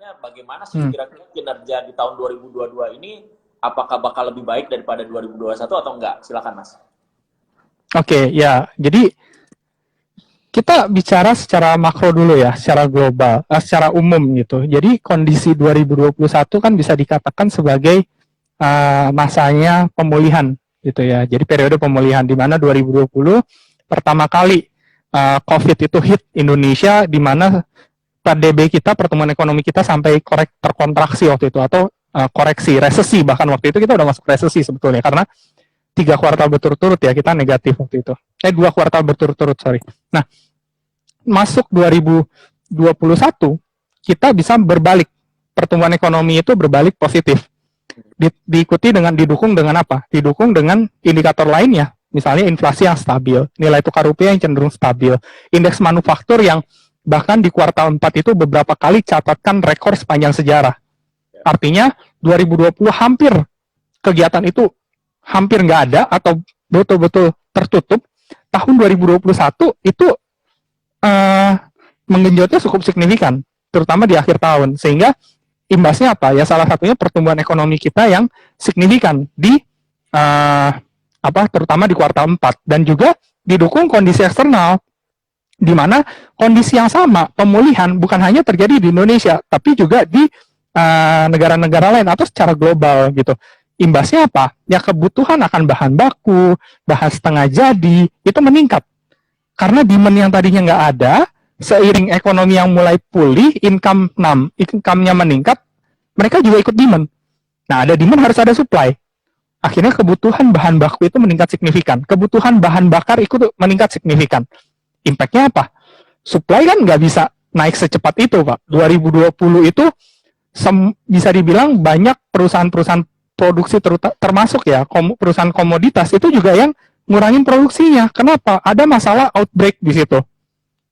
sebenarnya bagaimana sih kira-kira kinerja di tahun 2022 ini, apakah bakal lebih baik daripada 2021 atau enggak? Silakan Mas. Oke, ya. Jadi kita bicara secara makro dulu ya, secara global, secara umum gitu. Jadi kondisi 2021 kan bisa dikatakan sebagai masanya pemulihan gitu ya. Jadi periode pemulihan di mana 2020 pertama kali COVID itu hit Indonesia, di mana PDB kita, pertumbuhan ekonomi kita sampai terkontraksi waktu itu, atau koreksi, resesi, bahkan waktu itu kita udah masuk resesi sebetulnya, karena 3 kuartal berturut-turut ya kita negatif waktu itu. 2 kuartal berturut-turut, sorry. Nah, masuk 2021 kita bisa berbalik, pertumbuhan ekonomi itu berbalik positif. Didukung dengan apa? Didukung dengan indikator lainnya, misalnya inflasi yang stabil, nilai tukar rupiah yang cenderung stabil, indeks manufaktur yang bahkan di kuartal 4 itu beberapa kali catatkan rekor sepanjang sejarah. Artinya 2020 hampir kegiatan itu hampir nggak ada atau betul-betul tertutup. Tahun 2021 itu menggenjotnya cukup signifikan, terutama di akhir tahun, sehingga imbasnya apa? Ya salah satunya pertumbuhan ekonomi kita yang signifikan di terutama di kuartal 4, dan juga didukung kondisi eksternal di mana kondisi yang sama, pemulihan bukan hanya terjadi di Indonesia, tapi juga di negara-negara lain atau secara global gitu. Imbasnya apa? Ya kebutuhan akan bahan baku, bahan setengah jadi, itu meningkat. Karena demand yang tadinya nggak ada, seiring ekonomi yang mulai pulih, income-nya meningkat, mereka juga ikut demand. Nah, ada demand harus ada supply. Akhirnya kebutuhan bahan baku itu meningkat signifikan. Kebutuhan bahan bakar ikut meningkat signifikan. Impact-nya apa? Supply kan nggak bisa naik secepat itu, Pak. 2020 itu bisa dibilang banyak perusahaan-perusahaan produksi, termasuk ya perusahaan komoditas itu juga yang ngurangin produksinya. Kenapa? Ada masalah outbreak di situ,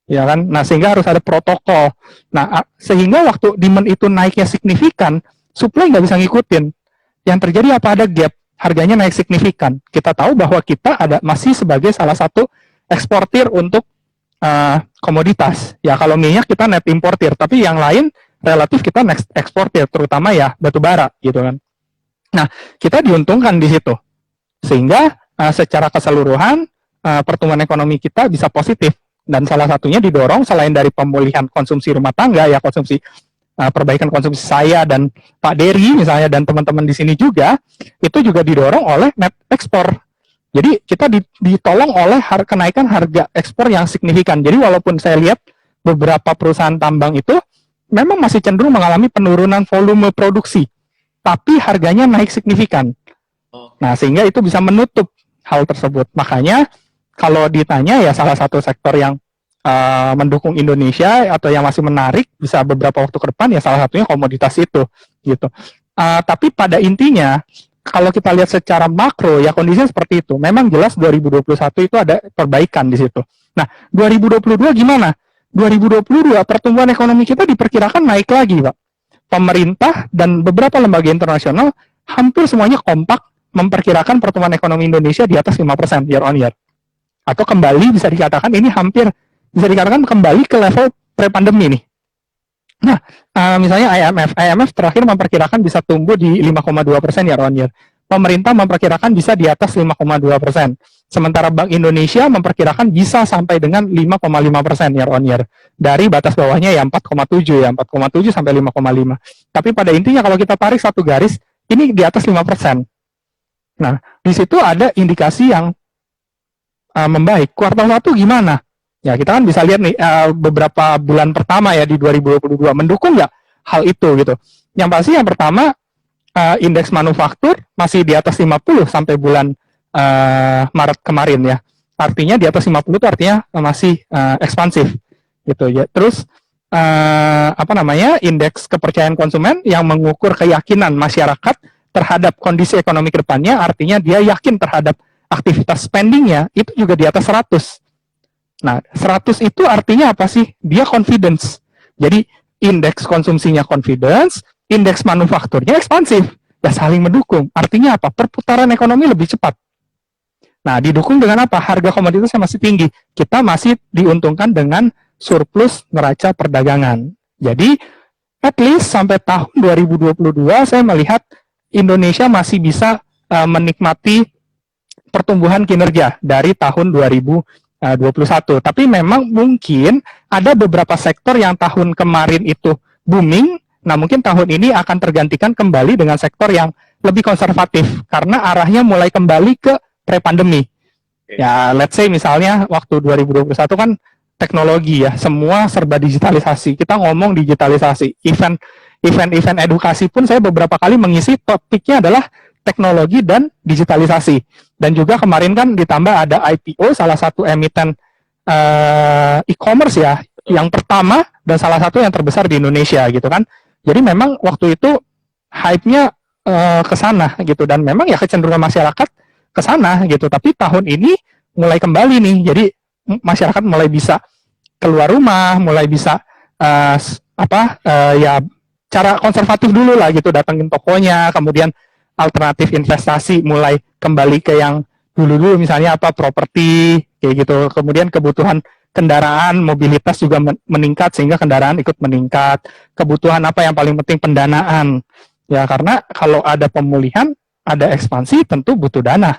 ya kan? Nah, sehingga harus ada protokol. Nah, sehingga waktu demand itu naiknya signifikan, supply nggak bisa ngikutin. Yang terjadi apa? Ada gap, harganya naik signifikan. Kita tahu bahwa kita masih sebagai salah satu eksportir untuk komoditas. Ya, kalau minyak kita net importir, tapi yang lain relatif kita net eksportir, terutama ya batu bara gitu kan. Nah, kita diuntungkan di situ, sehingga secara keseluruhan pertumbuhan ekonomi kita bisa positif, dan salah satunya didorong selain dari pemulihan konsumsi rumah tangga ya, perbaikan konsumsi saya dan Pak Dery misalnya dan teman-teman di sini juga, itu juga didorong oleh net ekspor. Jadi kita ditolong oleh kenaikan harga ekspor yang signifikan. Jadi walaupun saya lihat beberapa perusahaan tambang itu memang masih cenderung mengalami penurunan volume produksi, tapi harganya naik signifikan. Nah, sehingga itu bisa menutup hal tersebut. Makanya kalau ditanya ya salah satu sektor yang mendukung Indonesia atau yang masih menarik bisa beberapa waktu ke depan ya salah satunya komoditas itu gitu. Tapi pada intinya kalau kita lihat secara makro ya kondisinya seperti itu. Memang jelas 2021 itu ada perbaikan di situ. Nah, 2022 gimana? 2022 pertumbuhan ekonomi kita diperkirakan naik lagi, Pak. Pemerintah dan beberapa lembaga internasional hampir semuanya kompak memperkirakan pertumbuhan ekonomi Indonesia di atas 5% year on year. Atau kembali bisa dikatakan ini hampir bisa dikatakan kembali ke level pre-pandemi nih. Nah, misalnya IMF terakhir memperkirakan bisa tumbuh di 5,2% year on year. Pemerintah memperkirakan bisa di atas 5,2%. Sementara Bank Indonesia memperkirakan bisa sampai dengan 5,5% year on year. Dari batas bawahnya ya 4,7 sampai 5,5. Tapi pada intinya kalau kita tarik satu garis, ini di atas 5%. Nah, di situ ada indikasi yang membaik. Kuartal 1 gimana? Ya, kita kan bisa lihat nih beberapa bulan pertama ya di 2022 mendukung nggak hal itu gitu. Yang pasti yang pertama indeks manufaktur masih di atas 50 sampai bulan Maret kemarin ya. Artinya di atas 50 itu artinya masih ekspansif gitu ya. Terus indeks kepercayaan konsumen yang mengukur keyakinan masyarakat terhadap kondisi ekonomi ke depannya, artinya dia yakin terhadap aktivitas spendingnya itu juga di atas 100. Nah, 100 itu artinya apa sih? Dia confidence. Jadi, indeks konsumsinya confidence, indeks manufakturnya ekspansif. Ya, saling mendukung. Artinya apa? Perputaran ekonomi lebih cepat. Nah, didukung dengan apa? Harga komoditasnya masih tinggi. Kita masih diuntungkan dengan surplus neraca perdagangan. Jadi, at least sampai tahun 2022 saya melihat Indonesia masih bisa menikmati pertumbuhan kinerja dari tahun 2021. Tapi memang mungkin ada beberapa sektor yang tahun kemarin itu booming, nah mungkin tahun ini akan tergantikan kembali dengan sektor yang lebih konservatif karena arahnya mulai kembali ke pre-pandemi. Ya, let's say misalnya waktu 2021 kan teknologi ya, semua serba digitalisasi. Kita ngomong digitalisasi, event edukasi pun saya beberapa kali mengisi topiknya adalah teknologi dan digitalisasi. Dan juga kemarin kan ditambah ada IPO, salah satu emiten e-commerce ya, yang pertama dan salah satu yang terbesar di Indonesia gitu kan. Jadi memang waktu itu hype-nya ke sana gitu, dan memang ya kecenderungan masyarakat ke sana gitu. Tapi tahun ini mulai kembali nih, jadi masyarakat mulai bisa keluar rumah, mulai bisa ya cara konservatif dulu lah gitu, datengin tokonya, kemudian alternatif investasi mulai kembali ke yang dulu misalnya properti kayak gitu, kemudian kebutuhan kendaraan, mobilitas juga meningkat sehingga kendaraan ikut meningkat, kebutuhan yang paling penting pendanaan ya, karena kalau ada pemulihan, ada ekspansi, tentu butuh dana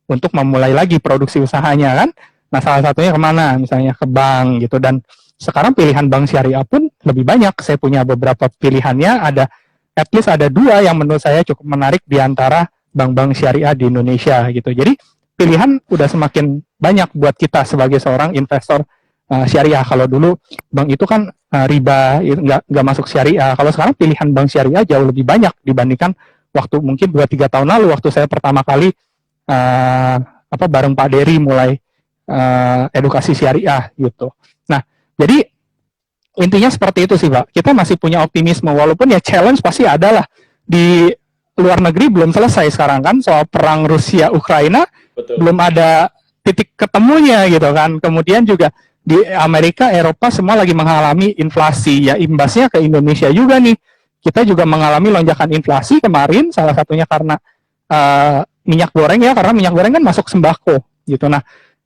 untuk memulai lagi produksi usahanya kan. Nah, salah satunya kemana? Misalnya ke bank gitu. Dan sekarang pilihan bank syariah pun lebih banyak. Saya punya beberapa pilihannya, at least ada 2 yang menurut saya cukup menarik di antara bank-bank syariah di Indonesia gitu. Jadi pilihan udah semakin banyak buat kita sebagai seorang investor syariah. Kalau dulu bank itu kan riba, nggak masuk syariah. Kalau sekarang pilihan bank syariah jauh lebih banyak dibandingkan waktu mungkin 2-3 tahun lalu, waktu saya pertama kali bareng Pak Dery mulai edukasi syariah gitu. Nah, jadi intinya seperti itu sih, Pak. Kita masih punya optimisme, walaupun ya challenge pasti ada lah. Di luar negeri belum selesai sekarang kan, soal perang Rusia-Ukraina, belum ada titik ketemunya gitu kan. Kemudian juga di Amerika, Eropa semua lagi mengalami inflasi, ya imbasnya ke Indonesia juga nih. Kita juga mengalami lonjakan inflasi kemarin, salah satunya karena minyak goreng ya, karena minyak goreng kan masuk sembako gitu. Nah,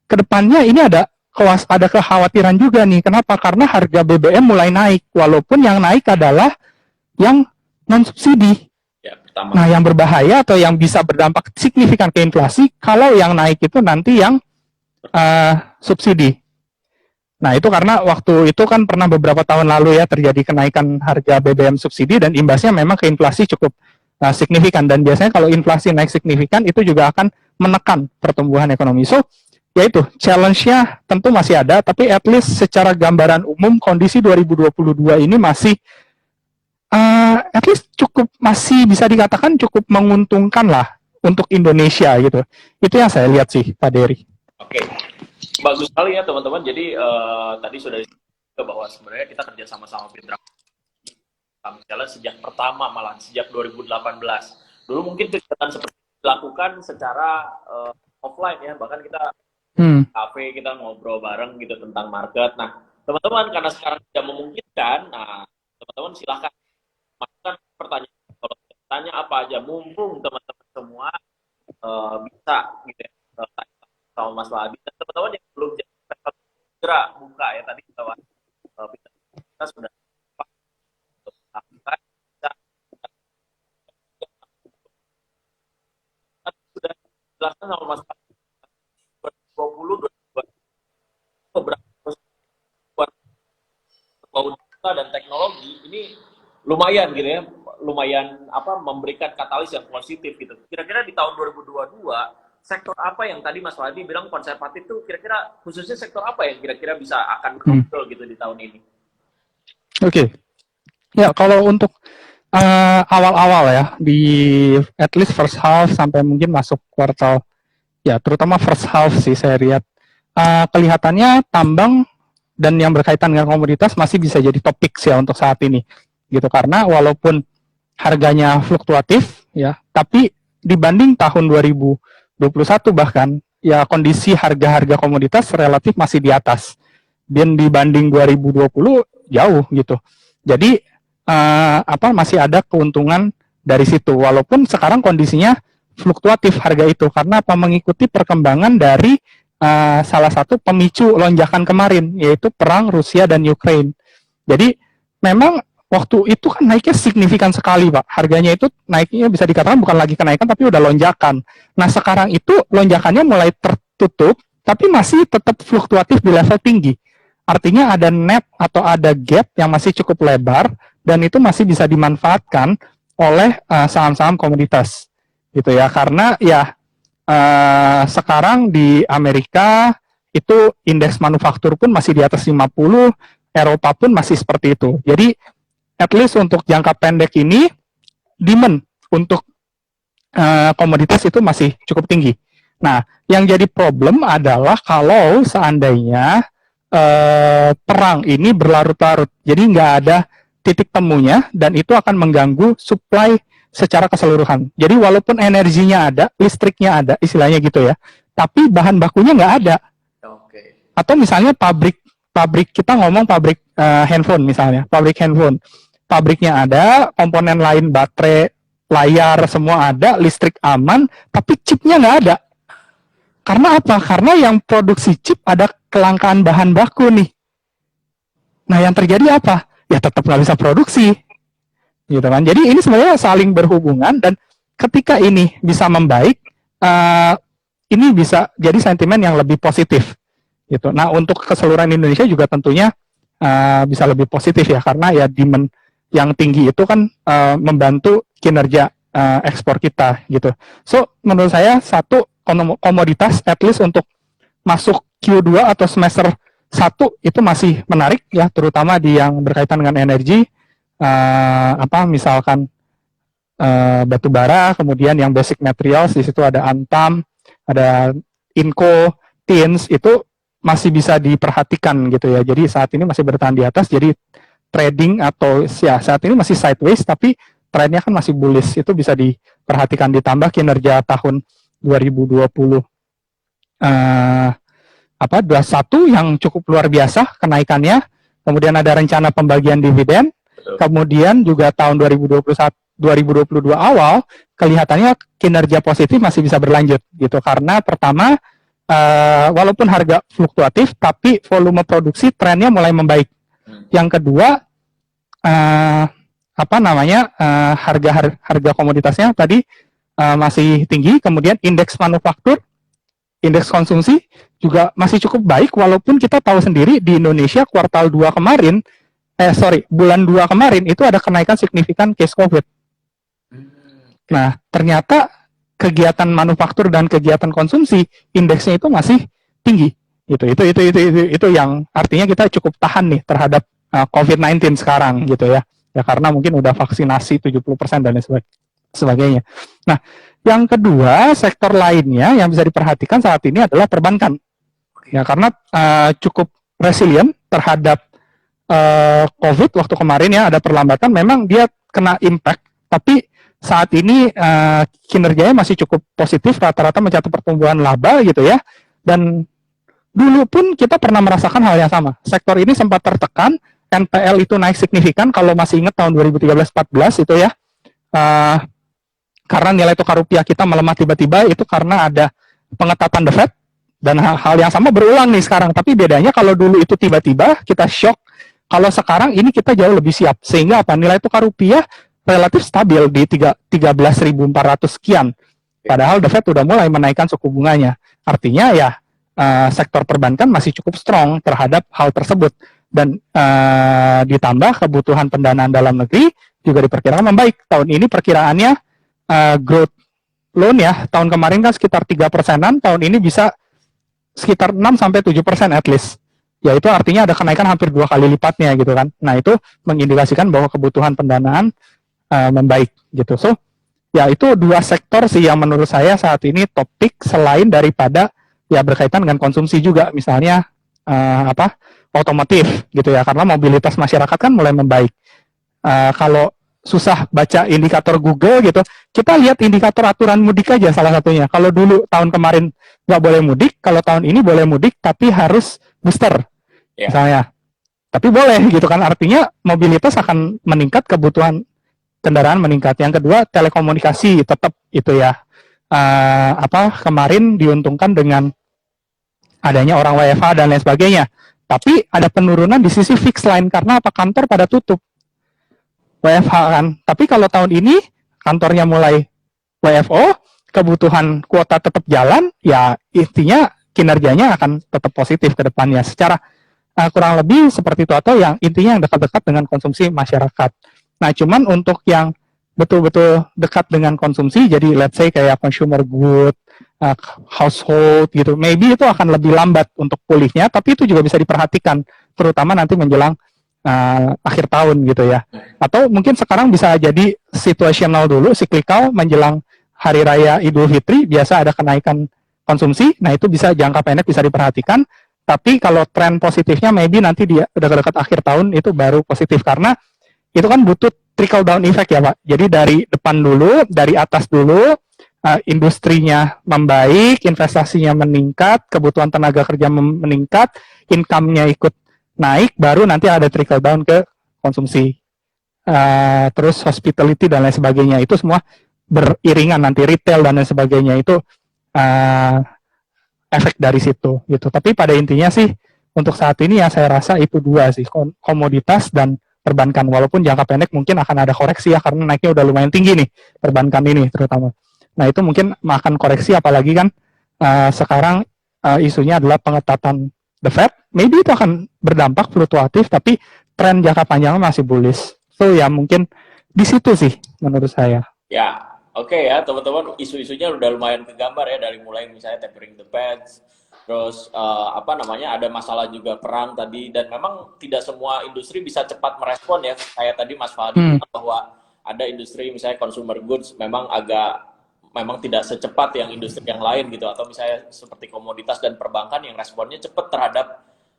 kedepannya ini ada kekhawatiran juga nih. Kenapa? Karena harga BBM mulai naik, walaupun yang naik adalah yang non subsidi. Ya, pertama. Nah, yang berbahaya atau yang bisa berdampak signifikan ke inflasi kalau yang naik itu nanti yang subsidi. Nah, itu karena waktu itu kan pernah beberapa tahun lalu ya terjadi kenaikan harga BBM subsidi dan imbasnya memang ke inflasi cukup signifikan, dan biasanya kalau inflasi naik signifikan itu juga akan menekan pertumbuhan ekonomi. So, yaitu challenge-nya tentu masih ada, tapi at least secara gambaran umum kondisi 2022 ini masih at least cukup, masih bisa dikatakan cukup menguntungkan lah untuk Indonesia gitu. Itu yang saya lihat sih, Pak Dery. Oke, bagus sekali ya teman-teman. Jadi tadi sudah disebutkan bahwa sebenarnya kita kerja sama-sama Fitra jalan sejak pertama, malah sejak 2018. Dulu mungkin kegiatan seperti itu dilakukan secara offline ya, bahkan kita kafe, kita ngobrol bareng gitu tentang market. Nah, teman-teman karena sekarang tidak memungkinkan, nah teman-teman silahkan masukkan pertanyaan. Kalau tanya apa aja, mumpung teman-teman semua bisa gitu ya, tanya sama Mas Wahdi. Dan teman-teman yang belum jadi investor segera buka ya, tadi kita sudah sudah jelaskan sama Mas 2020 beberapa data dan teknologi ini lumayan gitu ya, lumayan memberikan katalis yang positif gitu. Kira-kira di tahun 2022 sektor apa yang tadi Mas Wadi bilang konservatif tuh, kira-kira khususnya sektor apa yang kira-kira bisa akan muncul gitu di tahun ini? Oke. Ya, kalau untuk awal-awal ya, di at least first half sampai mungkin masuk kuartal, ya terutama first half sih saya lihat, kelihatannya tambang dan yang berkaitan dengan komoditas masih bisa jadi topik sih ya untuk saat ini. Gitu, karena walaupun harganya fluktuatif ya, tapi dibanding tahun 2021 bahkan, ya kondisi harga-harga komoditas relatif masih di atas. Dan dibanding 2020 jauh gitu. Jadi masih ada keuntungan dari situ, walaupun sekarang kondisinya fluktuatif harga itu karena mengikuti perkembangan dari salah satu pemicu lonjakan kemarin, yaitu perang Rusia dan Ukraina. Jadi memang waktu itu kan naiknya signifikan sekali, Pak. Harganya itu naiknya bisa dikatakan bukan lagi kenaikan, tapi udah lonjakan. Nah, sekarang itu lonjakannya mulai tertutup, tapi masih tetap fluktuatif di level tinggi. Artinya ada net atau ada gap yang masih cukup lebar, dan itu masih bisa dimanfaatkan oleh saham-saham komoditas. Gitu ya, karena ya sekarang di Amerika itu indeks manufaktur pun masih di atas 50, Eropa pun masih seperti itu. Jadi at least untuk jangka pendek ini demand untuk komoditas itu masih cukup tinggi. Nah, yang jadi problem adalah kalau seandainya perang ini berlarut-larut, jadi nggak ada titik temunya dan itu akan mengganggu supply secara keseluruhan. Jadi walaupun energinya ada, listriknya ada, istilahnya gitu ya, tapi bahan bakunya nggak ada. Oke. Atau misalnya pabrik kita ngomong pabrik handphone misalnya, pabrik handphone, pabriknya ada, komponen lain baterai, layar semua ada, listrik aman, tapi chipnya nggak ada. Karena apa? Karena yang produksi chip ada kelangkaan bahan baku nih. Nah, yang terjadi apa? Ya tetap nggak bisa produksi, gitu kan? Jadi ini sebenarnya saling berhubungan dan ketika ini bisa membaik, ini bisa jadi sentimen yang lebih positif, gitu. Nah, untuk keseluruhan Indonesia juga tentunya bisa lebih positif ya, karena ya demand yang tinggi itu kan membantu kinerja ekspor kita, gitu. So, menurut saya satu komoditas at least untuk masuk Q2 atau semester 1 itu masih menarik ya, terutama di yang berkaitan dengan energi, misalkan batu bara, kemudian yang basic materials, di situ ada Antam, ada Inco, Tins, itu masih bisa diperhatikan gitu ya. Jadi saat ini masih bertahan di atas, jadi trading atau ya saat ini masih sideways, tapi trennya kan masih bullish, itu bisa diperhatikan, ditambah kinerja tahun 2020 21 yang cukup luar biasa kenaikannya, kemudian ada rencana pembagian dividen, kemudian juga tahun 2022 awal kelihatannya kinerja positif masih bisa berlanjut gitu, karena pertama walaupun harga fluktuatif tapi volume produksi trennya mulai membaik. Yang kedua harga komoditasnya tadi masih tinggi, kemudian indeks manufaktur, indeks konsumsi juga masih cukup baik, walaupun kita tahu sendiri di Indonesia kuartal 2 kemarin, bulan 2 kemarin itu ada kenaikan signifikan case COVID. Nah, ternyata kegiatan manufaktur dan kegiatan konsumsi indeksnya itu masih tinggi. Itu yang artinya kita cukup tahan nih terhadap COVID-19 sekarang gitu ya. Ya karena mungkin udah vaksinasi 70% dan lain sebagainya. Nah, yang kedua, sektor lainnya yang bisa diperhatikan saat ini adalah perbankan. Ya, karena cukup resilient terhadap COVID waktu kemarin ya, ada perlambatan, memang dia kena impact, tapi saat ini kinerjanya masih cukup positif, rata-rata mencatat pertumbuhan laba gitu ya. Dan dulu pun kita pernah merasakan hal yang sama. Sektor ini sempat tertekan, NPL itu naik signifikan, kalau masih ingat tahun 2013-14 itu ya. Karena nilai tukar rupiah kita melemah tiba-tiba, itu karena ada pengetatan The Fed, dan hal yang sama berulang nih sekarang. Tapi bedanya kalau dulu itu tiba-tiba kita shock, kalau sekarang ini kita jauh lebih siap. Sehingga apa? Nilai tukar rupiah relatif stabil di 13.400 sekian. Padahal The Fed udah mulai menaikkan suku bunganya. Artinya ya sektor perbankan masih cukup strong terhadap hal tersebut. Dan ditambah kebutuhan pendanaan dalam negeri juga diperkirakan membaik. Tahun ini perkiraannya growth loan ya, tahun kemarin kan sekitar 3%-an, tahun ini bisa sekitar 6-7% at least. Ya itu artinya ada kenaikan hampir 2 kali lipatnya gitu kan. Nah itu mengindikasikan bahwa kebutuhan pendanaan membaik gitu. So ya itu 2 sektor sih yang menurut saya saat ini topik, selain daripada ya berkaitan dengan konsumsi juga, misalnya otomotif gitu ya, karena mobilitas masyarakat kan mulai membaik. Kalau susah baca indikator Google gitu, kita lihat indikator aturan mudik aja salah satunya. Kalau dulu tahun kemarin nggak boleh mudik, kalau tahun ini boleh mudik tapi harus booster misalnya. Tapi boleh gitu kan, artinya mobilitas akan meningkat, kebutuhan kendaraan meningkat. Yang kedua, telekomunikasi tetap itu ya, kemarin diuntungkan dengan adanya orang WFH dan lain sebagainya. Tapi ada penurunan di sisi fixed line, karena apa? Kantor pada tutup. WFH kan. Tapi kalau tahun ini kantornya mulai WFO, kebutuhan kuota tetap jalan, ya intinya kinerjanya akan tetap positif ke depannya. Secara kurang lebih seperti itu, atau yang intinya yang dekat-dekat dengan konsumsi masyarakat. Nah, cuman untuk yang betul-betul dekat dengan konsumsi, jadi let's say kayak consumer good, household gitu, maybe itu akan lebih lambat untuk pulihnya, tapi itu juga bisa diperhatikan, terutama nanti menjelang akhir tahun gitu ya. Atau mungkin sekarang bisa jadi situational dulu, cyclical, menjelang Hari Raya Idul Fitri, biasa ada kenaikan konsumsi, nah itu bisa jangka pendek bisa diperhatikan, tapi kalau tren positifnya maybe nanti dia dekat-dekat akhir tahun itu baru positif, karena itu kan butuh trickle down effect ya Pak. Jadi dari depan dulu, dari atas dulu, industrinya membaik, investasinya meningkat, kebutuhan tenaga kerja meningkat, income-nya ikut naik, baru nanti ada trickle down ke konsumsi. Terus hospitality dan lain sebagainya, itu semua beriringan, nanti retail dan lain sebagainya, itu efek dari situ gitu. Tapi pada intinya sih untuk saat ini ya saya rasa itu dua sih, komoditas dan perbankan. Walaupun jangka pendek mungkin akan ada koreksi ya, karena naiknya udah lumayan tinggi nih perbankan ini terutama. Nah itu mungkin akan koreksi, apalagi kan sekarang isunya adalah pengetatan the Fed. Maybe itu akan berdampak fluktuatif, tapi tren jangka panjangnya masih bullish. So ya mungkin di situ sih menurut saya. Ya, oke ya teman-teman, isu-isunya udah lumayan kegambar ya, dari mulai misalnya tapering the Fed, terus ada masalah juga perang tadi, dan memang tidak semua industri bisa cepat merespon ya, kayak tadi Mas Faldi bahwa ada industri misalnya consumer goods memang tidak secepat yang industri yang lain gitu, atau misalnya seperti komoditas dan perbankan yang responnya cepat terhadap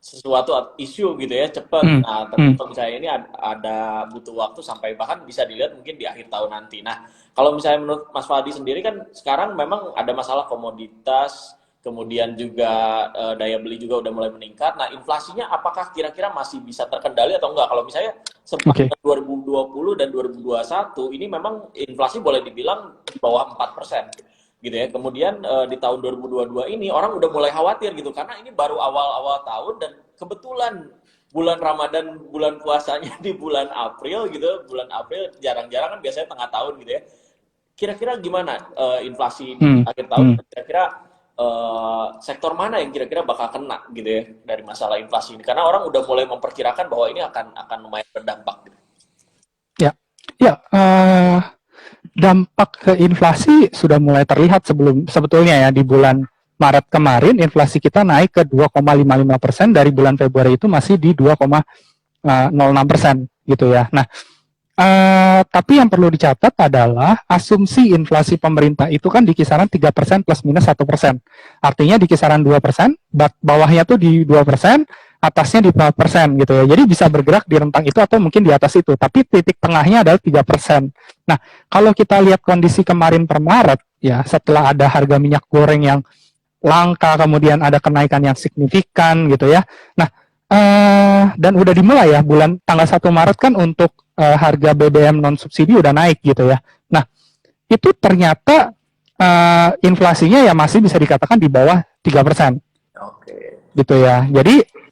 sesuatu isu gitu ya, cepat. Nah, tentu misalnya ini ada butuh waktu sampai bahkan bisa dilihat mungkin di akhir tahun nanti. Nah, kalau misalnya menurut Mas Faldi sendiri kan sekarang memang ada masalah komoditas, kemudian juga daya beli juga udah mulai meningkat. Nah, inflasinya apakah kira-kira masih bisa terkendali atau enggak? Kalau misalnya sepanjang 2020 dan 2021 ini memang inflasi boleh dibilang di bawah 4%. Gitu ya. Kemudian di tahun 2022 ini orang udah mulai khawatir gitu, karena ini baru awal-awal tahun dan kebetulan bulan Ramadan, bulan puasanya di bulan April gitu. Bulan April jarang-jarang kan biasanya tengah tahun gitu ya. Kira-kira gimana inflasi di akhir tahun? Kira-kira sektor mana yang kira-kira bakal kena gitu ya dari masalah inflasi ini? Karena orang udah mulai memperkirakan bahwa ini akan lumayan berdampak gitu. Dampak ke inflasi sudah mulai terlihat sebetulnya ya. Di bulan Maret kemarin inflasi kita naik ke 2,55%, dari bulan Februari itu masih di 2,06% gitu ya. Nah, tapi yang perlu dicatat adalah asumsi inflasi pemerintah itu kan di kisaran 3% plus minus 1%. Artinya di kisaran 2%, bawahnya tuh di 2%, atasnya di 4% gitu ya. Jadi bisa bergerak di rentang itu atau mungkin di atas itu. Tapi titik tengahnya adalah 3%. Nah, kalau kita lihat kondisi kemarin per Maret, ya setelah ada harga minyak goreng yang langka, kemudian ada kenaikan yang signifikan gitu ya. Nah, dan udah dimulai ya, tanggal 1 Maret kan untuk harga BBM non-subsidi udah naik gitu ya. Nah, itu ternyata inflasinya ya masih bisa dikatakan di bawah 3%. Oke. Gitu ya. Jadi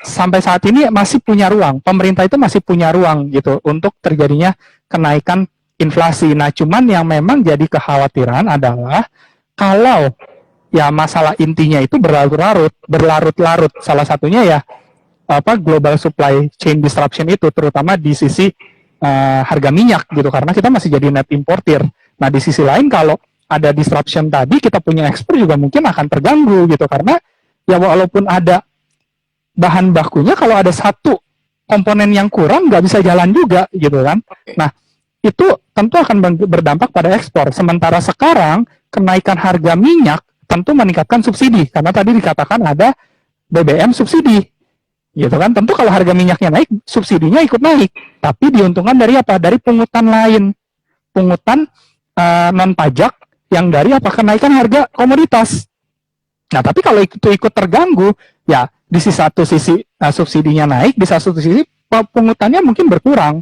sampai saat ini masih punya ruang, pemerintah itu masih punya ruang gitu untuk terjadinya kenaikan inflasi. Nah, cuman yang memang jadi kekhawatiran adalah kalau ya masalah intinya itu berlarut-larut. Salah satunya ya global supply chain disruption itu, terutama di sisi harga minyak gitu, karena kita masih jadi net importer. Nah, di sisi lain kalau ada disruption tadi, kita punya ekspor juga mungkin akan terganggu gitu, karena ya walaupun ada bahan bakunya, kalau ada satu komponen yang kurang nggak bisa jalan juga gitu kan. Nah, itu tentu akan berdampak pada ekspor. Sementara sekarang kenaikan harga minyak tentu meningkatkan subsidi, karena tadi dikatakan ada BBM subsidi gitu kan. Tentu kalau harga minyaknya naik, subsidinya ikut naik, tapi diuntungkan dari apa? Dari pungutan lain, pungutan non pajak yang dari kenaikan harga komoditas. Nah, tapi kalau itu ikut terganggu, ya di satu sisi subsidinya naik, di satu sisi pungutannya mungkin berkurang.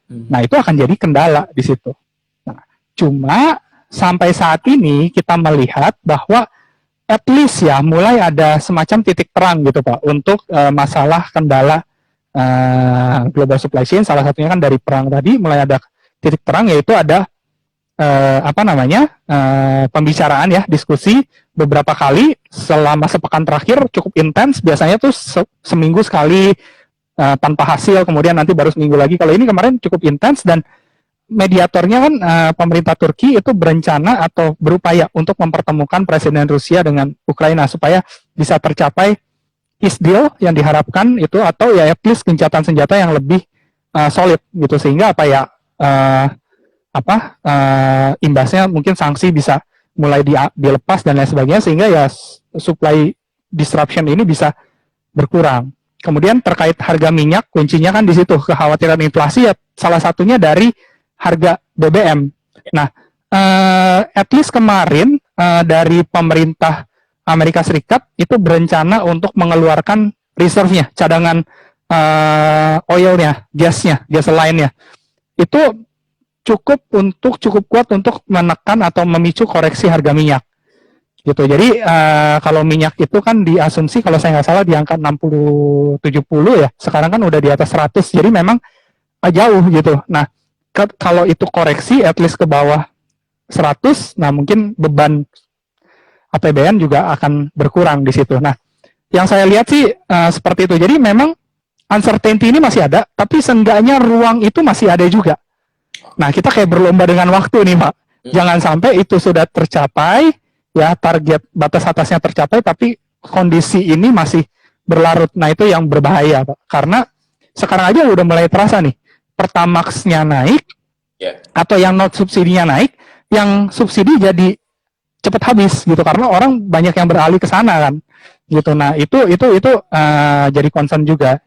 Nah, itu akan jadi kendala di situ. Nah, cuma sampai saat ini kita melihat bahwa at least ya mulai ada semacam titik terang gitu Pak, untuk masalah kendala global supply chain, salah satunya kan dari perang tadi, mulai ada titik terang, yaitu ada pembicaraan ya, diskusi beberapa kali selama sepekan terakhir cukup intens, biasanya tuh seminggu sekali tanpa hasil, kemudian nanti baru seminggu lagi. Kalau ini kemarin cukup intens, dan mediatornya kan pemerintah Turki itu berencana atau berupaya untuk mempertemukan Presiden Rusia dengan Ukraina supaya bisa tercapai peace deal yang diharapkan itu, atau ya at least gencatan senjata yang lebih solid gitu, sehingga imbasnya mungkin sanksi bisa mulai dilepas dan lain sebagainya, sehingga ya supply disruption ini bisa berkurang. Kemudian terkait harga minyak, kuncinya kan di situ, kekhawatiran inflasi ya salah satunya dari harga BBM. Nah, at least kemarin dari pemerintah Amerika Serikat itu berencana untuk mengeluarkan reserve-nya, cadangan oilnya, gasnya, gas lainnya. Itu cukup kuat untuk menekan atau memicu koreksi harga minyak. Gitu. Jadi kalau minyak itu kan diasumsi kalau saya nggak salah di angka 60-70 ya. Sekarang kan udah di atas 100. Jadi memang jauh gitu. Nah, kalau itu koreksi at least ke bawah 100, nah mungkin beban APBN juga akan berkurang di situ. Nah, yang saya lihat sih seperti itu. Jadi memang uncertainty ini masih ada, tapi seenggaknya ruang itu masih ada juga. Nah, kita kayak berlomba dengan waktu nih, Pak. Jangan sampai itu sudah tercapai, ya target batas atasnya tercapai, tapi kondisi ini masih berlarut. Nah, itu yang berbahaya, Pak. Karena sekarang aja udah mulai terasa nih, Pertamax-nya naik, atau yang not subsidinya naik, yang subsidi jadi cepat habis gitu, karena orang banyak yang beralih ke sana kan, gitu. Nah, itu jadi concern juga.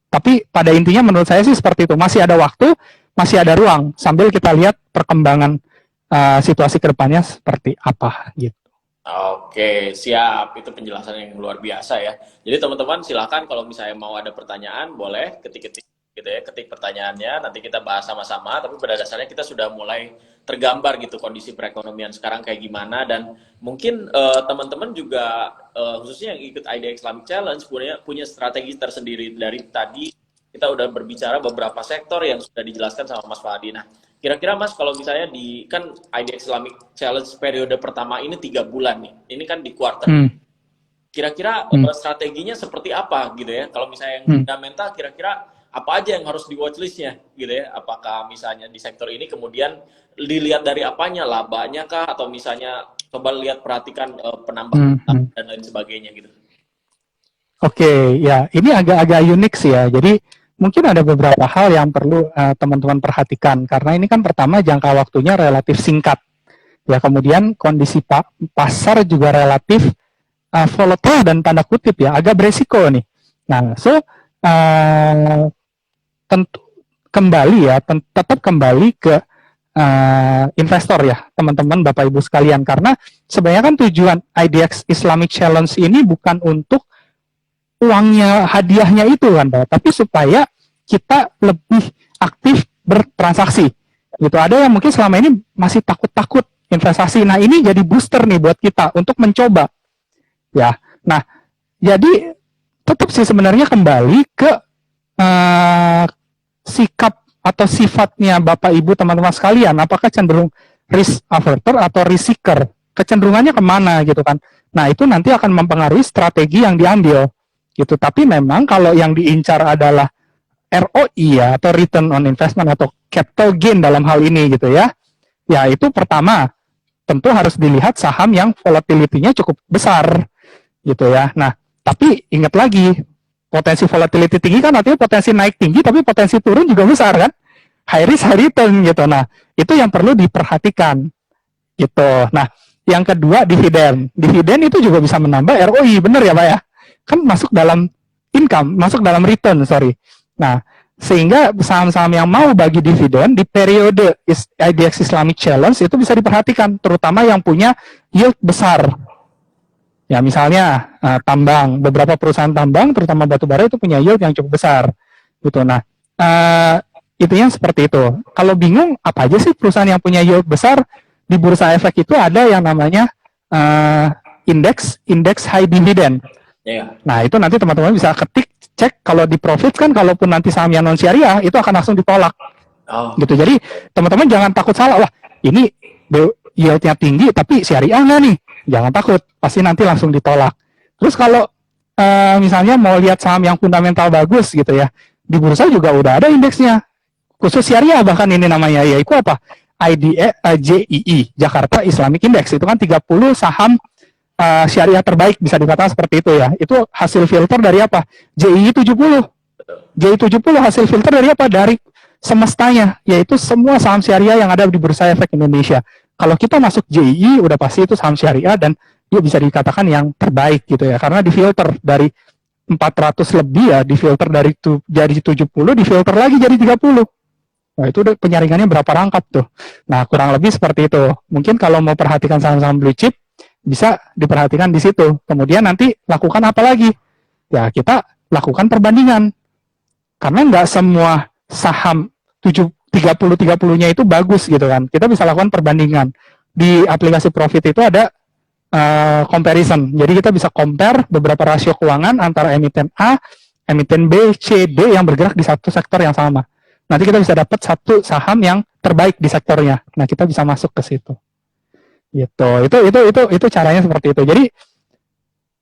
Tapi pada intinya menurut saya sih seperti itu, masih ada waktu, masih ada ruang, sambil kita lihat perkembangan situasi kedepannya seperti apa gitu. Oke, siap. Itu penjelasan yang luar biasa ya. Jadi teman-teman silakan kalau misalnya mau ada pertanyaan, boleh ketik-ketik gitu ya, ketik pertanyaannya, nanti kita bahas sama-sama. Tapi pada dasarnya kita sudah mulai tergambar gitu kondisi perekonomian sekarang kayak gimana, dan mungkin teman-teman juga khususnya yang ikut IDX Islamic Challenge punya strategi tersendiri. Dari tadi kita udah berbicara beberapa sektor yang sudah dijelaskan sama Mas Fahdi. Nah, kira-kira Mas kalau misalnya di kan IDX Islamic Challenge periode pertama ini 3 bulan nih, ini kan di quarter. Kira-kira strateginya seperti apa gitu ya? Kalau misalnya yang fundamental, kira-kira apa aja yang harus di watchlistnya gitu ya? Apakah misalnya di sektor ini kemudian dilihat dari apanya, labanya kah, atau misalnya coba perhatikan penambahan dan lain sebagainya gitu? Oke, ya ini agak-agak unik sih ya. Jadi mungkin ada beberapa hal yang perlu teman-teman perhatikan, karena ini kan pertama jangka waktunya relatif singkat. Ya, kemudian kondisi pasar juga relatif volatile dan tanda kutip ya, agak beresiko nih. Nah, tentu kembali ya, tetap kembali ke investor ya, teman-teman Bapak Ibu sekalian, karena sebenarnya kan tujuan IDX Islamic Challenge ini bukan untuk uangnya, hadiahnya itu kan, Pak, tapi supaya kita lebih aktif bertransaksi. Gitu. Ada yang mungkin selama ini masih takut-takut investasi. Nah, ini jadi booster nih buat kita untuk mencoba. Ya. Nah, jadi tetap sih sebenarnya kembali ke sikap atau sifatnya Bapak Ibu teman-teman sekalian, apakah cenderung risk averter atau risk seeker, kecenderungannya kemana gitu kan. Nah, itu nanti akan mempengaruhi strategi yang diambil gitu. Tapi memang kalau yang diincar adalah ROI ya, atau return on investment atau capital gain dalam hal ini gitu ya, ya itu pertama tentu harus dilihat saham yang volatility-nya cukup besar gitu ya. Nah, tapi ingat lagi, potensi volatility tinggi kan artinya potensi naik tinggi, tapi potensi turun juga besar kan, high risk high return gitu. Nah, itu yang perlu diperhatikan gitu. Nah, yang kedua dividen itu juga bisa menambah ROI, bener ya Pak ya, kan masuk dalam income, masuk dalam return, sorry. Nah, sehingga saham-saham yang mau bagi dividen di periode IDX Islamic Challenge itu bisa diperhatikan, terutama yang punya yield besar. Ya, misalnya tambang, beberapa perusahaan tambang, terutama batubara itu punya yield yang cukup besar, gitu. Nah, itu yang seperti itu. Kalau bingung, apa aja sih perusahaan yang punya yield besar? Di Bursa Efek itu ada yang namanya indeks high dividend. Nah, itu nanti teman-teman bisa ketik cek kalau di profit kan, kalaupun nanti saham yang non syariah itu akan langsung ditolak. Gitu. Jadi teman-teman jangan takut salah, wah ini yield-nya tinggi tapi syariah nggak nih? Jangan takut, pasti nanti langsung ditolak. Terus kalau misalnya mau lihat saham yang fundamental bagus gitu ya, di bursa juga udah ada indeksnya, khusus syariah bahkan ini namanya, yaitu apa? JII, Jakarta Islamic Index. Itu kan 30 saham syariah terbaik, bisa dikatakan seperti itu ya. Itu hasil filter dari apa? JII 70. JII 70 hasil filter dari apa? Dari semestanya, yaitu semua saham syariah yang ada di Bursa Efek Indonesia. Kalau kita masuk JII, udah pasti itu saham syariah dan dia bisa dikatakan yang terbaik gitu ya, karena difilter dari 400 lebih ya, difilter dari jadi 70, difilter lagi jadi 30. Nah, itu udah penyaringannya berapa rangkap tuh. Nah, kurang lebih seperti itu. Mungkin kalau mau perhatikan saham-saham blue chip, bisa diperhatikan di situ. Kemudian nanti lakukan apa lagi? Ya, kita lakukan perbandingan. Karena nggak semua saham 30-30-nya itu bagus gitu kan. Kita bisa lakukan perbandingan. Di aplikasi Profit itu ada comparison. Jadi kita bisa compare beberapa rasio keuangan antara emiten A, emiten B, C, D yang bergerak di satu sektor yang sama. Nanti kita bisa dapat satu saham yang terbaik di sektornya. Nah, kita bisa masuk ke situ. Gitu. Itu caranya seperti itu. Jadi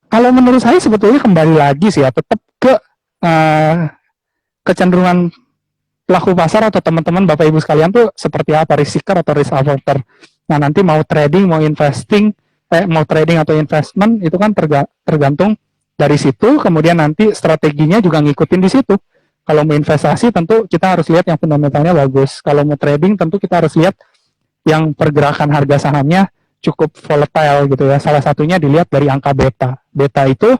kalau menurut saya sebetulnya kembali lagi sih ya, tetap ke kecenderungan pelaku pasar atau teman-teman Bapak Ibu sekalian tuh seperti apa, risk seeker atau risk averter. Nah, nanti mau trading, mau investing, mau trading atau investment itu kan tergantung dari situ. Kemudian nanti strateginya juga ngikutin di situ. Kalau mau investasi tentu kita harus lihat yang fundamentalnya bagus. Kalau mau trading tentu kita harus lihat yang pergerakan harga sahamnya cukup volatile gitu ya. Salah satunya dilihat dari angka beta. Beta itu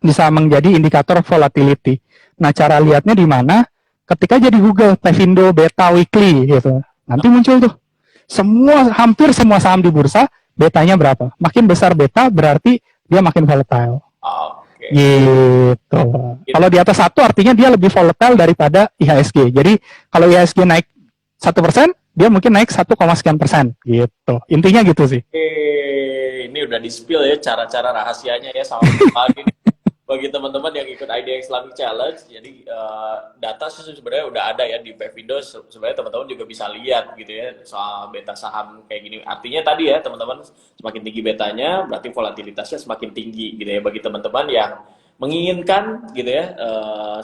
bisa menjadi indikator volatility. Nah, cara lihatnya di mana? Ketika jadi Google Pevindo Beta Weekly gitu. Nanti muncul tuh. Hampir semua saham di bursa betanya berapa? Makin besar beta berarti dia makin volatile. Gitu. Kalau di atas 1 artinya dia lebih volatile daripada IHSG. Jadi kalau IHSG naik 1%, dia mungkin naik 1, sekian persen. Gitu. Intinya gitu sih. Ini udah di-spill ya cara-cara rahasianya ya sama lagi bagi teman-teman yang ikut IDX Islamic Challenge. Jadi data sebenarnya udah ada ya di Pevindo. Sebenarnya teman-teman juga bisa lihat gitu ya soal beta saham kayak gini. Artinya tadi ya teman-teman, semakin tinggi betanya berarti volatilitasnya semakin tinggi gitu ya, bagi teman-teman yang menginginkan gitu ya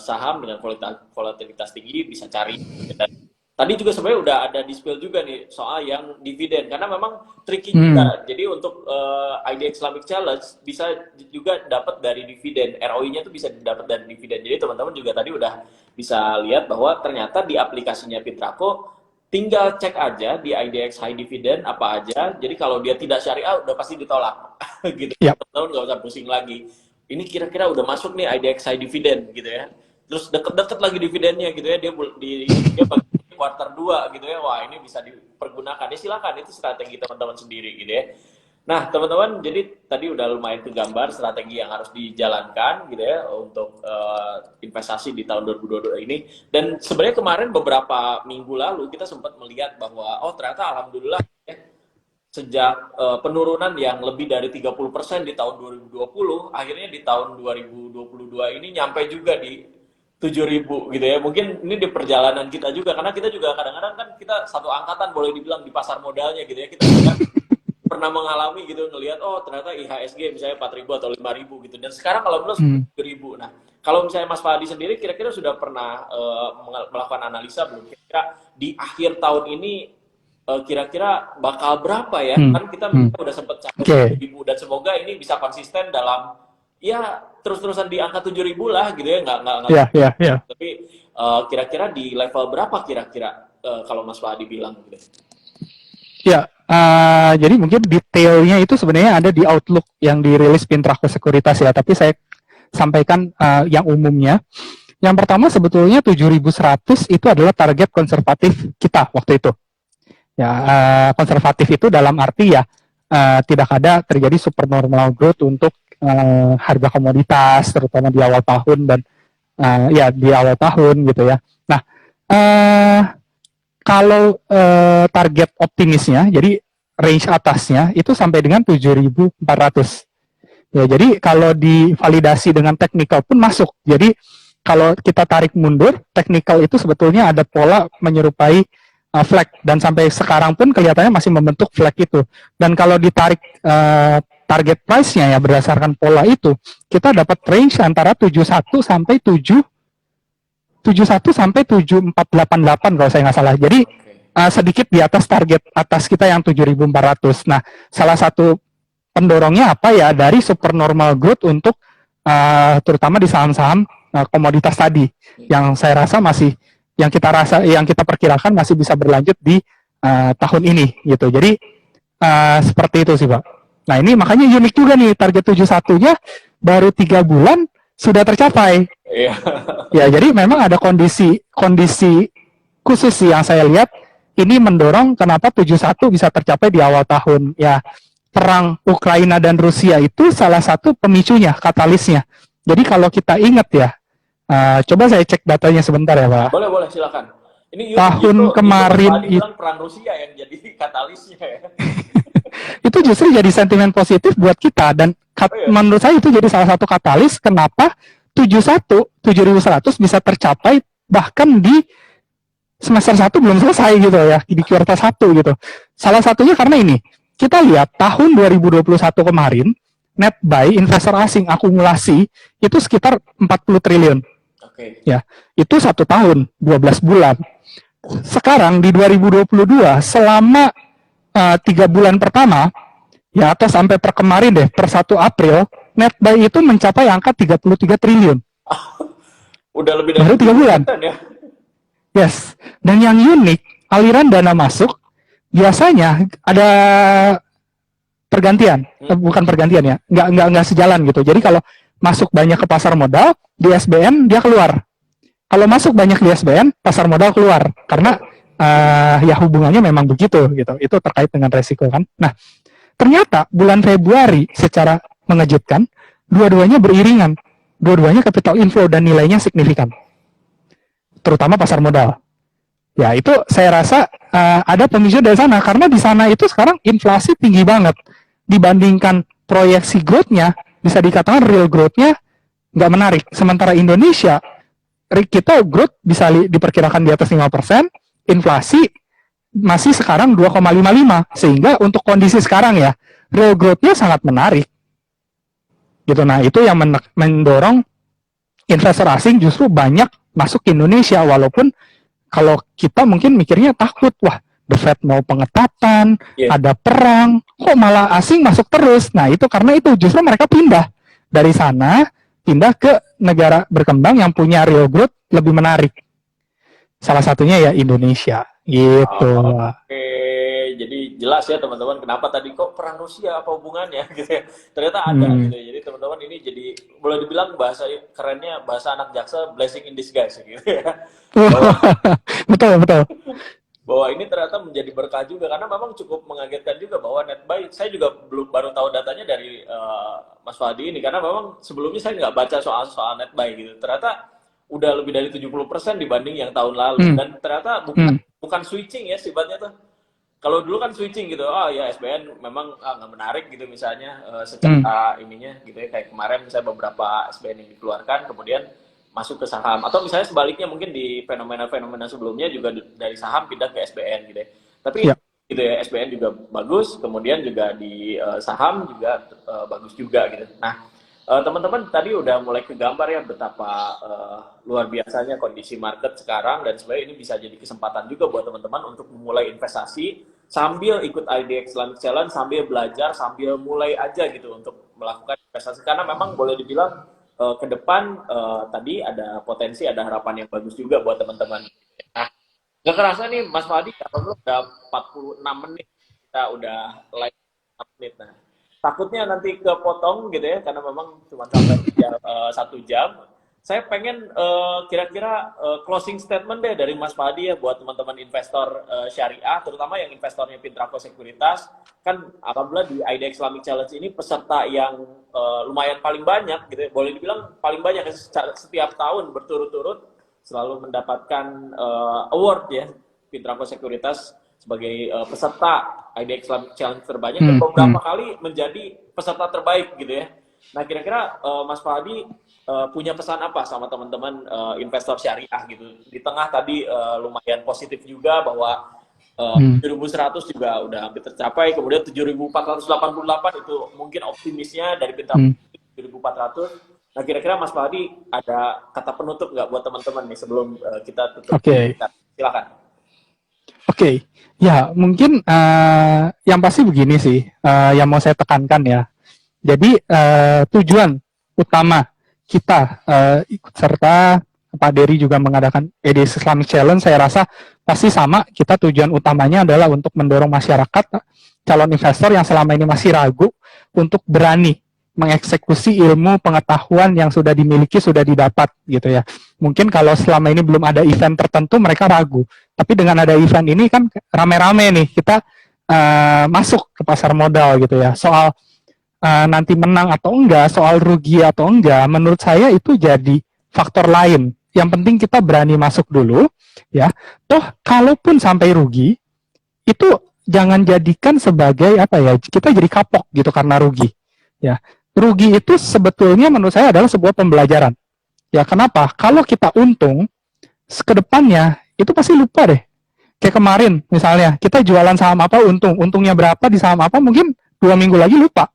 saham dengan volatilitas tinggi bisa cari. Tadi juga sebenarnya udah ada di-spill juga nih soal yang dividen, karena memang tricky juga. Jadi untuk IDX Islamic Challenge bisa juga dapat dari dividen, ROI-nya tuh bisa dapat dari dividen. Jadi teman-teman juga tadi udah bisa lihat bahwa ternyata di aplikasinya Fitraco tinggal cek aja di IDX High Dividend apa aja. Jadi kalau dia tidak syariah udah pasti ditolak gitu. Yep. Teman-teman nggak usah pusing lagi. Ini kira-kira udah masuk nih IDX High Dividend gitu ya. Terus deket-deket lagi dividennya gitu ya, dia bagi kuartal 2 gitu ya, wah ini bisa dipergunakan ya, silakan, itu strategi teman-teman sendiri gitu ya. Nah teman-teman, jadi tadi udah lumayan kegambar strategi yang harus dijalankan gitu ya untuk investasi di tahun 2022 ini. Dan sebenarnya kemarin beberapa minggu lalu kita sempat melihat bahwa oh ternyata alhamdulillah ya, sejak penurunan yang lebih dari 30% di tahun 2020, akhirnya di tahun 2022 ini nyampe juga di 7.000 gitu ya. Mungkin ini di perjalanan kita juga, karena kita juga kadang-kadang kan kita satu angkatan boleh dibilang di pasar modalnya gitu ya. Kita juga pernah mengalami gitu, ngelihat oh ternyata IHSG misalnya 4.000 atau 5.000 gitu. Dan sekarang kalau belum 7.000. Nah, kalau misalnya Mas Fahdi sendiri kira-kira sudah pernah melakukan analisa belum? Kira-kira di akhir tahun ini kira-kira bakal berapa ya? Kan kita udah sempat capai 7.000 dan semoga ini bisa konsisten dalam ya terus-terusan di angka 7.000 lah gitu ya, nggak. Tapi kira-kira di level berapa kira-kira kalau Mas Fahdi bilang gitu? Ya, jadi mungkin detailnya itu sebenarnya ada di Outlook yang dirilis Pintraco Sekuritas ya, tapi saya sampaikan yang umumnya. Yang pertama sebetulnya 7.100 itu adalah target konservatif kita waktu itu. Ya, konservatif itu dalam arti ya tidak ada terjadi supernormal growth untuk harga komoditas terutama di awal tahun dan ya di awal tahun gitu ya. Nah, kalau target optimisnya, jadi range atasnya itu sampai dengan 7.400. Ya, jadi kalau divalidasi dengan teknikal pun masuk. Jadi kalau kita tarik mundur, teknikal itu sebetulnya ada pola menyerupai flag, dan sampai sekarang pun kelihatannya masih membentuk flag itu. Dan kalau ditarik target price-nya ya berdasarkan pola itu, kita dapat range antara 71 sampai 71 sampai 7488 kalau saya nggak salah. Jadi sedikit di atas target atas kita yang 7400. Nah, salah satu pendorongnya apa ya, dari supernormal growth untuk terutama di saham-saham komoditas tadi, yang saya rasa masih, yang kita perkirakan masih bisa berlanjut di tahun ini gitu. Jadi seperti itu sih Pak. Nah, ini makanya unik juga nih, target 71-nya baru 3 bulan sudah tercapai. Ya, jadi memang ada kondisi khusus sih yang saya lihat ini mendorong kenapa 71 bisa tercapai di awal tahun. Ya, perang Ukraina dan Rusia itu salah satu pemicunya, katalisnya. Jadi kalau kita ingat ya, coba saya cek datanya sebentar ya Pak. Boleh silakan. Ini tahun kemarin itu perang Rusia yang jadi katalisnya ya. Itu justru jadi sentimen positif buat kita, dan menurut saya itu jadi salah satu katalis kenapa 71.100 bisa tercapai bahkan di semester 1 belum selesai gitu ya, di kuartal 1 gitu. Salah satunya karena ini, kita lihat tahun 2021 kemarin, net buy investor asing akumulasi itu sekitar 40 triliun. Ya, itu 1 tahun, 12 bulan. Sekarang di 2022, selama 3 bulan pertama, ya atau sampai per kemarin deh, per 1 April, net buy itu mencapai angka 33 triliun. Udah lebih dari baru 3 bulan. Ya? Yes. Dan yang unik, aliran dana masuk biasanya ada pergantian, bukan pergantian ya, nggak sejalan gitu. Jadi kalau masuk banyak ke pasar modal, di SBN dia keluar. Kalau masuk banyak di SBN, pasar modal keluar. Karena ya hubungannya memang begitu gitu. Itu terkait dengan resiko kan. Nah, ternyata bulan Februari secara mengejutkan, dua-duanya beriringan. Dua-duanya capital inflow dan nilainya signifikan. Terutama pasar modal. Ya, itu saya rasa ada pemicu dari sana. Karena di sana itu sekarang inflasi tinggi banget. Dibandingkan proyeksi growth-nya, bisa dikatakan real growth-nya nggak menarik. Sementara Indonesia, kita growth bisa diperkirakan di atas 5%, inflasi masih sekarang 2,55, sehingga untuk kondisi sekarang ya, real growth-nya sangat menarik. Gitu. Nah, itu yang mendorong investor asing justru banyak masuk ke Indonesia, walaupun kalau kita mungkin mikirnya takut, wah, The Fed mau pengetatan, ada perang, kok malah asing masuk terus. Nah, itu karena itu justru mereka pindah dari sana, pindah ke negara berkembang yang punya real growth lebih menarik. Salah satunya ya Indonesia, gitu. Oke, jadi jelas ya teman-teman kenapa tadi kok perang Rusia apa hubungannya gitu ya. Ternyata ada gitu ya. Jadi teman-teman ini jadi boleh dibilang bahasa kerennya, bahasa anak jaksa, blessing in disguise gitu ya. Betul. Bahwa ini ternyata menjadi berkah juga karena memang cukup mengagetkan juga bahwa net buy, saya juga baru tahu datanya dari Mas Fadi ini, karena memang sebelumnya saya nggak baca soal net buy gitu. Ternyata udah lebih dari 70% dibanding yang tahun lalu, dan ternyata bukan switching ya sifatnya tuh. Kalau dulu kan switching gitu, ya SBN memang nggak menarik gitu misalnya secara ininya gitu ya, kayak kemarin misalnya beberapa SBN yang dikeluarkan kemudian masuk ke saham, atau misalnya sebaliknya mungkin di fenomena-fenomena sebelumnya juga dari saham pindah ke SBN gitu ya. Tapi gitu ya, SBN juga bagus, kemudian juga di saham juga bagus juga gitu. Nah, teman-teman tadi udah mulai kegambar ya betapa luar biasanya kondisi market sekarang, dan sebenarnya ini bisa jadi kesempatan juga buat teman-teman untuk memulai investasi sambil ikut IDX Islamic Challenge, sambil belajar, sambil mulai aja gitu untuk melakukan investasi, karena memang boleh dibilang ke depan tadi ada potensi, ada harapan yang bagus juga buat teman-teman. Nah, nggak kerasa nih Mas Fadi, udah 46 menit, kita udah live 6 menit. Nah, takutnya nanti kepotong gitu ya, karena memang cuma sampai 1 jam. Saya pengen kira-kira closing statement deh dari Mas Fadi ya buat teman-teman investor syariah, terutama yang investornya Pintrako Sekuritas. Kan alhamdulillah di IDX Islamic Challenge ini peserta yang lumayan paling banyak gitu ya, boleh dibilang paling banyak setiap tahun berturut-turut selalu mendapatkan award ya, Pintrako Sekuritas sebagai peserta IDX Islamic Challenge terbanyak, dan beberapa kali menjadi peserta terbaik gitu ya. Nah, kira-kira Mas Fahdi punya pesan apa sama teman-teman investor syariah gitu? Di tengah tadi lumayan positif juga bahwa 7.100 juga udah hampir tercapai, kemudian 7.488 itu mungkin optimisnya dari Pintra 7.400. Nah, kira-kira Mas Fahdi ada kata penutup nggak buat teman-teman nih sebelum kita tutup? Oke. Silakan. Oke, ya mungkin yang pasti begini sih, yang mau saya tekankan ya. Jadi tujuan utama kita ikut serta Pak Dery juga mengadakan EDS Islamic Challenge, saya rasa pasti sama. Kita tujuan utamanya adalah untuk mendorong masyarakat, calon investor yang selama ini masih ragu untuk berani mengeksekusi ilmu pengetahuan yang sudah dimiliki, sudah didapat gitu ya. Mungkin kalau selama ini belum ada event tertentu mereka ragu, tapi dengan ada event ini kan rame-rame nih kita masuk ke pasar modal gitu ya. Soal nanti menang atau enggak, soal rugi atau enggak, menurut saya itu jadi faktor lain. Yang penting kita berani masuk dulu ya. Toh kalaupun sampai rugi, itu jangan jadikan sebagai apa ya, kita jadi kapok gitu karena rugi ya. Rugi itu sebetulnya menurut saya adalah sebuah pembelajaran. Ya kenapa? Kalau kita untung, ke depannya itu pasti lupa deh. Kayak kemarin misalnya, kita jualan saham apa untung. Untungnya berapa di saham apa mungkin 2 minggu lagi lupa.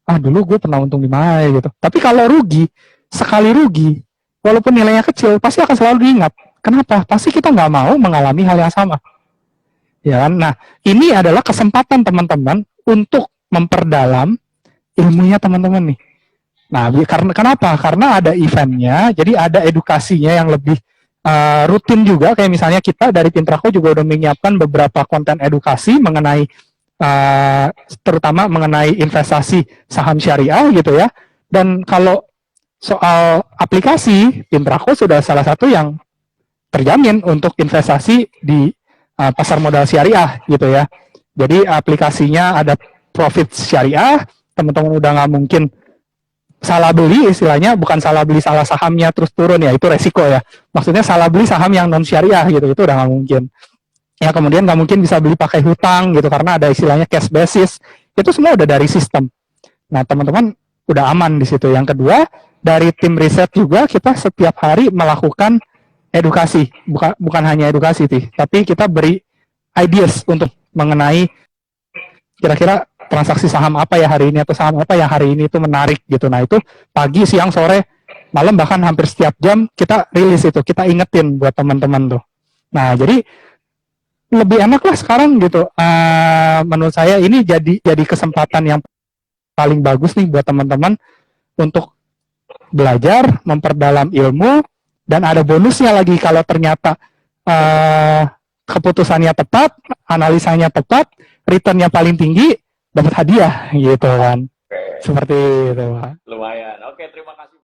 Ah dulu gue pernah untung di mana gitu. Tapi kalau rugi, sekali rugi, walaupun nilainya kecil, pasti akan selalu diingat. Kenapa? Pasti kita nggak mau mengalami hal yang sama. Ya kan? Nah, ini adalah kesempatan teman-teman untuk memperdalam ilmunya teman-teman nih. Nah, karena kenapa? Karena ada eventnya, jadi ada edukasinya yang lebih rutin juga. Kayak misalnya kita dari Pintrako juga udah menyiapkan beberapa konten edukasi mengenai terutama mengenai investasi saham syariah gitu ya. Dan kalau soal aplikasi, Pintrako sudah salah satu yang terjamin untuk investasi di pasar modal syariah gitu ya. Jadi aplikasinya ada profit syariah, teman-teman udah nggak mungkin salah beli, istilahnya bukan salah beli salah sahamnya terus turun ya, itu resiko ya. Maksudnya salah beli saham yang non syariah gitu, itu udah nggak mungkin. Ya kemudian nggak mungkin bisa beli pakai hutang gitu karena ada istilahnya cash basis. Itu semua udah dari sistem. Nah teman-teman udah aman di situ. Yang kedua dari tim riset juga kita setiap hari melakukan edukasi, bukan hanya edukasi tapi kita beri ideas untuk mengenai kira-kira transaksi saham apa ya hari ini atau saham apa yang hari ini itu menarik gitu. Nah itu pagi, siang, sore, malam bahkan hampir setiap jam kita rilis itu, kita ingetin buat teman-teman tuh. Nah jadi lebih enak lah sekarang gitu. Menurut saya ini jadi kesempatan yang paling bagus nih buat teman-teman untuk belajar, memperdalam ilmu, dan ada bonusnya lagi kalau ternyata keputusannya tepat, analisanya tepat, returnnya paling tinggi, dapat hadiah gitu kan. Seperti itu Pak. Lumayan. Oke, terima kasih.